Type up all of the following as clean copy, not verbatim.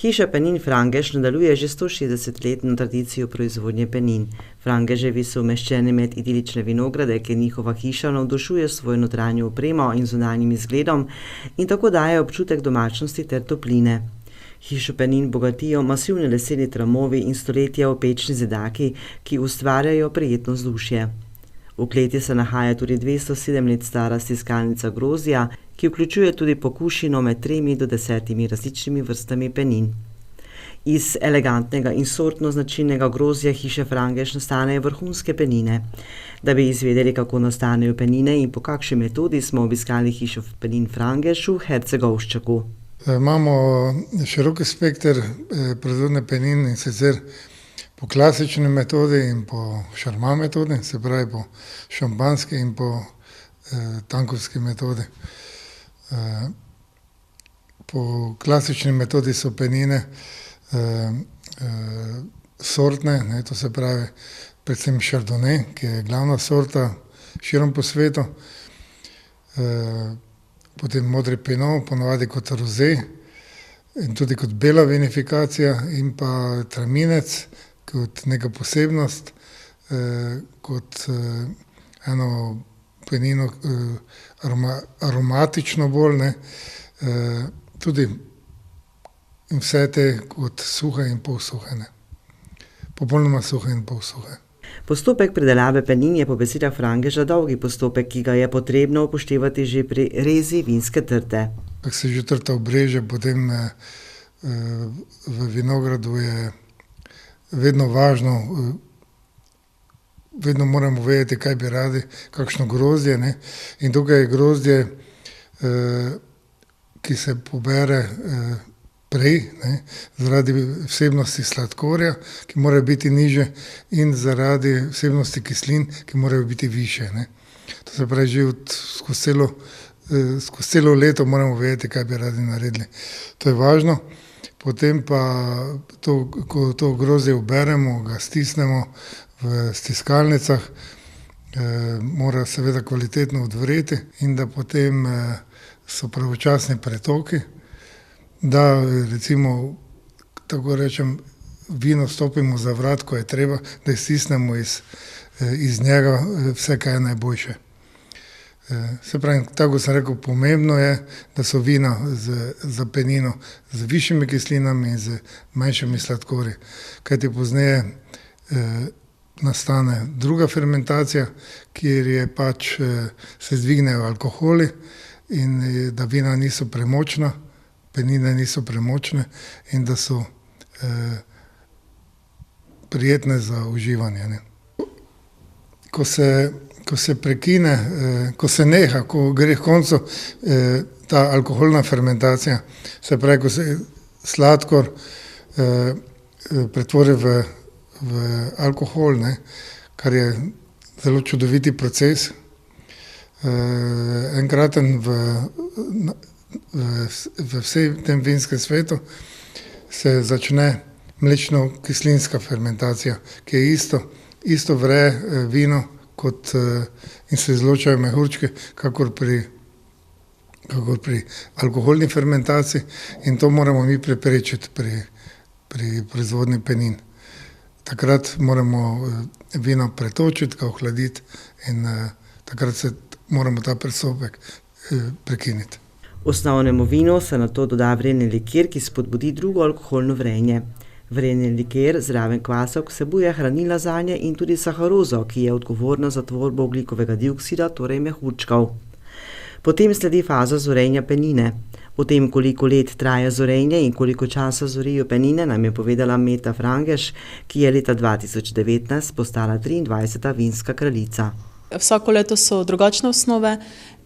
Hiša Penin Frangeš nadaljuje že 160-letno tradicijo proizvodnje penin. Frangeževi so umeščeni med idilične vinograde, kjer njihova hiša navdušuje svojo notranjo opremo in zunanjim izgledom in tako daje občutek domačnosti ter topline. Hišo Penin bogatijo masivni leseni tramovi in stoletja opečni zidaki, ki ustvarjajo prijetno vzdušje. V kleti se nahaja tudi 207 let stara stiskalnica grozdja, ki vključuje tudi pokušino med 3 do 10 različnimi vrstami penin. Iz elegantnega in sortno značilnega grozdja hiše Frangeš nastanejo vrhunske penine. Da bi izvedeli, kako nastanejo penine in po kakšni metodi, smo obiskali hišo Penin Frangeš v Hercegovščaku. Imamo širok spekter proizvodnje penin, in sicer po klasični metodi in po šarma metodi, se pravi po šampanski in po tankovski metodi. Po klasični metodi so penine sortne, to se pravi predvsem Chardonnay, ki je glavna sorta širom po svetu, potem modri pinot, ponavadi kot rosé in tudi kot bela vinifikacija, in pa traminec kot neka posebnost, kot eno penino aromatično bolj, tudi in vse te kot suhe in polsuhe, popolnoma suhe in polsuhe. Postopek pridelave penin je po besedah Frangeža dolgi postopek, ki ga je potrebno upoštevati že pri rezi vinske trte. Ko se že trta obreže, potem v vinogradu je vedno važno, vedno moramo vedeti, kaj bi radi, kakšno grozdje, in tukaj je grozdje, ki se pobere prej, zaradi vsebnosti sladkorja, ki mora biti nižje, in zaradi vsebnosti kislin, ki morajo biti višje. To se pravi, že skozi celo leto moramo vedeti, kaj bi radi naredili. To je važno. Potem pa, ko to grozdje uberemo, ga stisnemo v stiskalnicah, mora seveda kvalitetno odvreti in da potem so pravočasni pretoki, da recimo, tako rečem, vino stopimo za vrat, ko je treba, da iztisnemo iz njega vse, kaj je najboljše. Se pravi, tako sem rekel, pomembno je, da so vina za penino z višjimi kislinami in z manjšimi sladkorji, kajti pozneje nastane druga fermentacija, kjer je pač se zdvignejo alkoholi in da vina niso premočna, penine niso premočne in da so prijetne za uživanje. Ko se prekine, ko se neha, ko gre k koncu ta alkoholna fermentacija, se pravi, ko se sladkor pretvori v alkohol, kar je zelo čudoviti proces, enkraten v vsej tem vinskem svetu, se začne mlečno-kislinska fermentacija, ki je isto vre vino in se izločajo mehurčki, kakor pri alkoholni fermentaciji, in to moramo mi preprečiti pri proizvodnji penin. Takrat moramo vino pretočiti, ga ohladiti in takrat moramo ta postopek prekiniti. Osnovnemu vinu se nato doda vrelni liker, ki spodbudi drugo alkoholno vrenje. Vrelni liker zraven kvasov vsebuje hranila zanje in tudi saharozo, ki je odgovorna za tvorbo ogljikovega dioksida, torej mehurčkov. Potem sledi faza zorenja penine. O tem, koliko let traja zorenje in koliko časa zorijo penine, nam je povedala Meta Frangeš, ki je leta 2019 postala 23. vinska kraljica. Vsako leto so drugačne osnove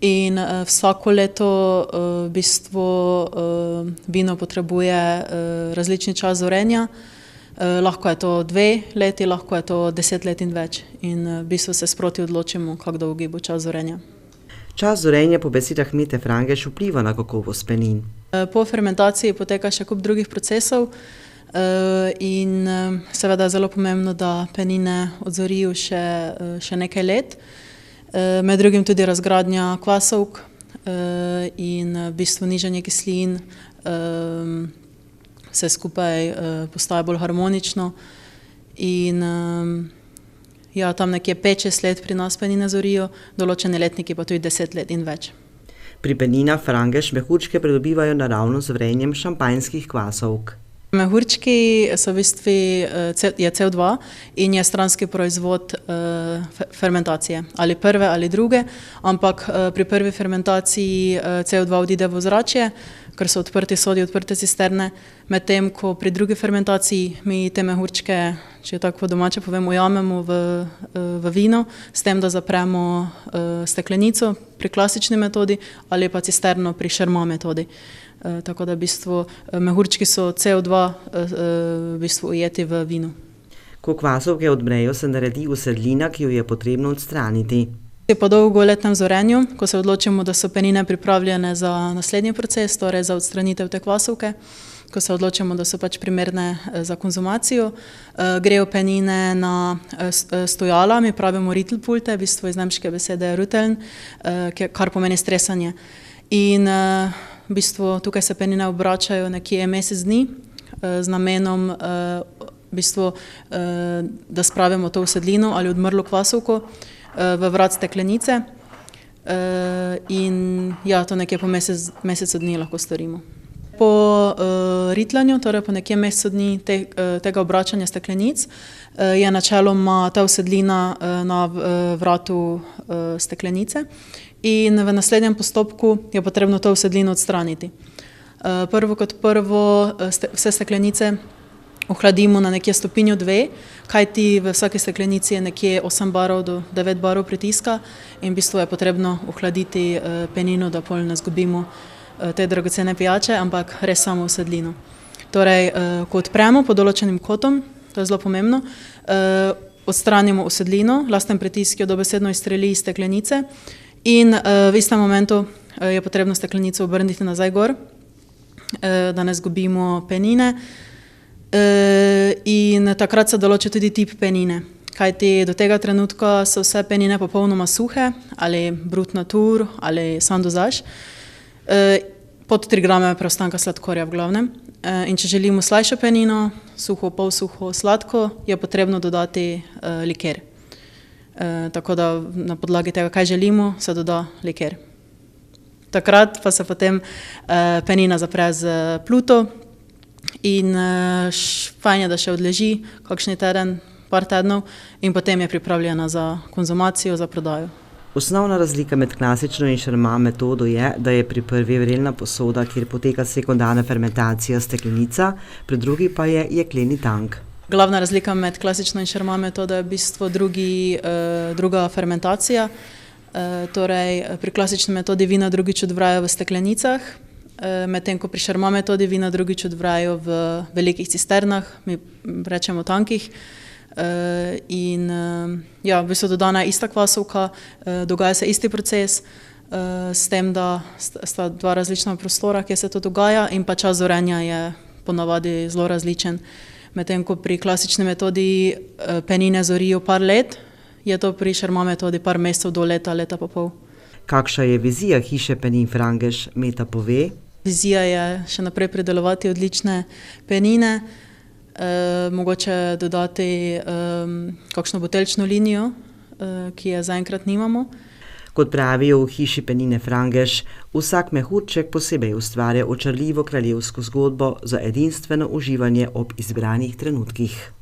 in vsako leto v bistvu vino potrebuje različni čas zorenja. Lahko je to 2 leti, lahko je to 10 let in več. In v bistvu se sproti odločimo, kako dolgi bo čas zorenja. Čas zorenja po besedah Mete Frangeš vpliva na kakovost penin. Po fermentaciji poteka še kup drugih procesov in seveda je zelo pomembno, da penine odzorijo še nekaj let. Med drugim tudi razgradnja kvasovk in v bistvu nižanje kislin, vse skupaj postaja bolj harmonično. In ja, tam nekje 5-6 let pri nas penine zorijo, določeni letniki pa tudi 10 let in več. Pri peninah Frangeš mehurčke pridobivajo naravno z vrenjem šampanjskih kvasovk. Mehurčki so v bistvu je CO2 in je stranski proizvod fermentacije, ali prve ali druge, ampak pri prvi fermentaciji CO2 odide v ozračje, ker so odprti sodi, odprte cisterne, medtem ko pri drugi fermentaciji mi te mehurčke, če tako po domače povem, ujamemo v vino, s tem, da zapremo steklenico pri klasični metodi ali pa cisterno pri šerma metodi. Tako da v bistvu mehurčki so CO2 v bistvu ujeti v vinu. Ko kvasovke odmrejo, se naredi usedlina, ki jo je potrebno odstraniti. Po dolgoletnem zorenju, ko se odločimo, da so penine pripravljene za naslednji proces, torej za odstranitev te kvasovke, ko se odločimo, da so pač primerne za konzumacijo, grejo penine na stojala, mi pravimo rittelpulte, v bistvu iz nemške besede rütteln, kar pomeni stresanje. In v bistvu tukaj se penine obračajo nekje mesec dni z namenom v bistvu, da spravimo to usedlino ali odmrlo kvasovko v vrat steklenice in ja, to nekje po mesecu dni lahko storimo. Po ritlanju, torej po nekje mesecu dni tega obračanja steklenic, je načeloma ta usedlina na vratu steklenice in v naslednjem postopku je potrebno to usedlino odstraniti. Prvo kot prvo vse steklenice ohladimo na nekje stopinjo 2, kajti v vsaki steklenici je nekje 8 barov do 9 barov pritiska in v bistvu je potrebno ohladiti penino, da pol ne zgubimo te dragocene pijače, ampak res samo usedlino. Torej, ko odpremo pod določenim kotom, to je zelo pomembno, odstranimo usedlino, lasten pritisk jo dobesedno izstreli iz steklenice in v istem momentu je potrebno steklenico obrniti nazaj gor, da ne zgubimo penine. In takrat se določi tudi tip penine, kajti do tega trenutka so vse penine popolnoma suhe, ali brut natur, ali sans dosage, pod 3 grame preostanka sladkorja v glavnem. In če želimo slajšo penino, suho, polsuho, sladko, je potrebno dodati liker. Tako da na podlagi tega, kaj želimo, se doda liker. Takrat pa se potem penina zapre z pluto in fajn je, da še odleži kakšni teden, par tednov in potem je pripravljena za konzumacijo, za prodajo. Osnovna razlika med klasično in šerma metodo je, da je pri prvi vrelna posoda, kjer poteka sekundarna fermentacija, steklenica, pri drugi pa je jekleni tank. Glavna razlika med klasično in šerma metodo je v bistvu druga fermentacija. Torej, pri klasični metodi vina drugič odvrajo v steklenicah, medtem ko pri šerma metodi vina drugič odvrajo v velikih cisternah, mi rečemo tankih. In ja, v bistvu dodana je ista kvasovka, dogaja se isti proces, s tem, da sta 2 različna prostora, kjer se to dogaja in pa čas zorenja je ponavadi zelo različen. Medtem ko pri klasični metodi penine zorijo par let, je to pri šerma metodi par mesecev do leta, leta pa pol. Kakšna je vizija hiše Penin Frangeš, Meta pove? Vizija je še naprej pridelovati odlične penine, mogoče dodati kakšno buteljčno linijo, ki je zaenkrat nimamo. Kot pravijo v hiši Penine Frangeš, vsak mehurček posebej ustvarja očarljivo kraljevsko zgodbo za edinstveno uživanje ob izbranih trenutkih.